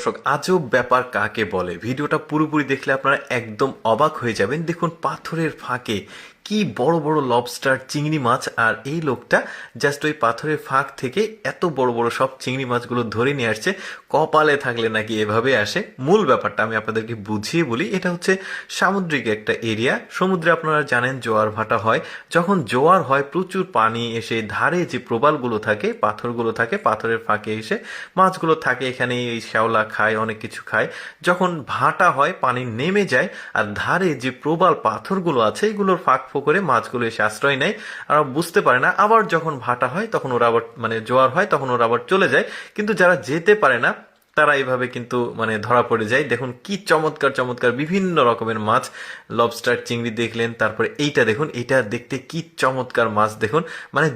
দর্শক, আজব ব্যাপার কাকে বলে? ভিডিওটা পুরোপুরি দেখলে আপনারা একদম অবাক হয়ে যাবেন। দেখুন, পাথরের ফাঁকে কি বড় বড় লবস্টার চিংড়ি মাছ, আর এই লোকটা জাস্ট ওই পাথরের ফাঁক থেকে এত বড় বড় সব চিংড়ি মাছগুলো ধরে নিয়ে আসছে। কপালে থাকলে নাকি এভাবে আসে। মূল ব্যাপারটা আমি আপনাদেরকে বুঝিয়ে বলি। এটা হচ্ছে সামুদ্রিক একটা এরিয়া। সমুদ্রে আপনারা জানেন জোয়ার ভাটা হয়। যখন জোয়ার হয়, প্রচুর পানি এসে ধারে যে প্রবালগুলো থাকে, পাথরগুলো থাকে, পাথরের ফাঁকে এসে মাছগুলো থাকে। এখানে এই শ্যাওলা খায়, অনেক কিছু খায়। যখন ভাটা হয়, পানি নেমে যায়, আর ধারে যে প্রবাল পাথরগুলো আছে এগুলোর ফাঁক ফোকরে মাছগুলো এসে আশ্রয় নেয়। আর বুঝতে পারে না। আবার যখন ভাটা হয় তখন ওরা আবার জোয়ার হয়, তখন ওরা আবার চলে যায়। কিন্তু যারা যেতে পারে না তারা এইভাবে কিন্তু ধরা পড়ে যায়। দেখুন কি চমৎকার চমৎকার বিভিন্ন রকমের মাছ। লবস্টার চিংড়ি দেখলেন, তারপরে এইটা দেখুন, এটা দেখতে কি চমৎকার মাছ। দেখুন,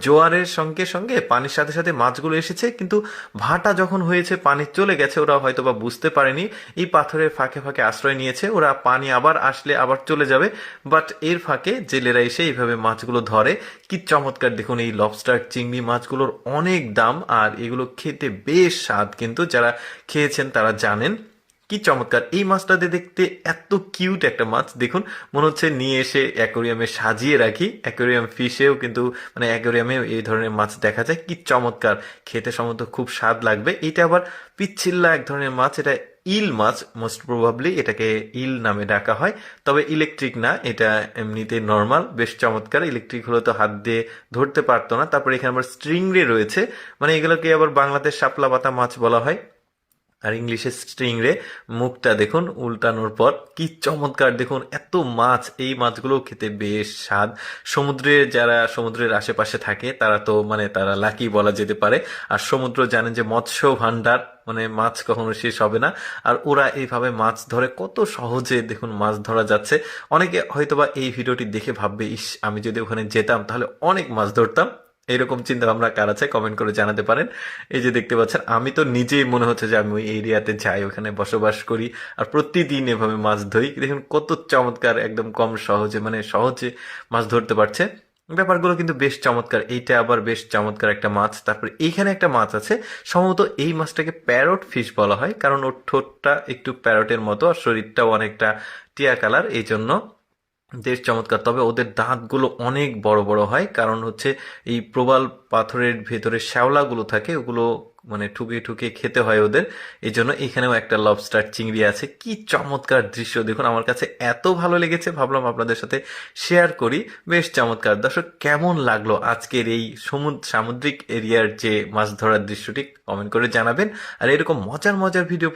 জোয়ারের সঙ্গে সঙ্গে পানির সাথে সাথে মাছগুলো এসেছে, কিন্তু ভাটা যখন হয়েছে, পানি চলে গেছে, ওরা হয়তো বা বুঝতে পারেনি। এই পাথরের ফাঁকে ফাঁকে আশ্রয় নিয়েছে। ওরা পানি আবার আসলে আবার চলে যাবে, বাট এর ফাঁকে জেলেরা এসে এইভাবে মাছগুলো ধরে। কি চমৎকার! দেখুন, এই লবস্টার চিংড়ি মাছগুলোর অনেক দাম, আর এগুলো খেতে বেশ স্বাদ। কিন্তু যারা খেয়েছেন তারা জানেন কি চমৎকার। এই মাছটাতে দেখতে এত কিউট একটা মাছ। দেখুন, মনে হচ্ছে নিয়ে এসে অ্যাকোরিয়ামে সাজিয়ে রাখি। অ্যাকোরিয়াম ফিশেও কিন্তু অ্যাকোরিয়ামেও এই ধরনের মাছ দেখা যায়। কি চমৎকার! খেতে সম্ভবত খুব স্বাদ লাগবে। এটা আবার পিচ্ছিল্লা এক ধরনের মাছ। এটা ইল মাছ, মোস্ট প্রবাবলি এটাকে ইল নামে ডাকা হয়। তবে ইলেকট্রিক না, এটা এমনিতে নর্মাল। বেশ চমৎকার। ইলেকট্রিক হলে তো হাত দিয়ে ধরতে পারতো না। তারপরে এখানে আবার স্ট্রিংরে রয়েছে, এগুলোকে আবার বাংলাতে শাপলা পাতা মাছ বলা হয়, আর ইংলিশে স্ট্রিংরে। মুখটা দেখুন উল্টানোর পর, কি চমৎকার! দেখুন এত মাছ। এই মাছগুলো খেতে বেশ স্বাদ। যারা সমুদ্রের আশেপাশে থাকে তারা তো তারা লাকি বলা যেতে পারে। আর সমুদ্র জানেন যে মৎস্য ভান্ডার, মাছ কখনো শেষ হবে না। আর ওরা এইভাবে মাছ ধরে কত সহজে। দেখুন, মাছ ধরা যাচ্ছে। অনেকে হয়তোবা এই ভিডিওটি দেখে ভাববে, ইস, আমি যদি ওখানে যেতাম তাহলে অনেক মাছ ধরতাম। এরকম চিন্তা ভাবনা কার আছে কমেন্ট করে জানাতে পারেন। এই যে দেখতে পাচ্ছেন, আমি তো নিজেই মনে হচ্ছে যে আমি ওই এরিয়াতে যাই, ওখানে বসবাস করি, আর প্রতিদিন এভাবে মাছ ধরি। দেখুন কত চমৎকার! একদম কম সহজে সহজে মাছ ধরতে পারছে। ব্যাপারগুলো কিন্তু বেশ চমৎকার। এইটা আবার বেশ চমৎকার একটা মাছ। তারপরে এইখানে একটা মাছ আছে, সম্ভবত এই মাছটাকে প্যারট ফিশ বলা হয়, কারণ ওর ঠোঁটটা একটু প্যারটের মতো, আর শরীরটাও অনেকটা টিয়া কালার, এই জন্য বেশ চমৎকার। তবে ওদের দাঁতগুলো অনেক বড় বড় হয়, কারণ হচ্ছে এই প্রবাল পাথরের ভেতরে শ্যাওলাগুলো থাকে, ওগুলো ঠুকে ঠুকে খেতে হয় ওদের। এই জন্য এখানেও একটা লবস্টার চিংড়ি আছে। কি চমৎকার দৃশ্য! দেখুন, আমার কাছে এত ভালো লেগেছে, ভাবলাম আপনাদের সাথে শেয়ার করি। বেশ চমৎকার। দর্শক, কেমন লাগলো আজকের এই সামুদ্রিক এরিয়ার যে মাছ ধরার দৃশ্যটি? কমেন্ট করে জানাবেন। আর এরকম মজার মজার ভিডিও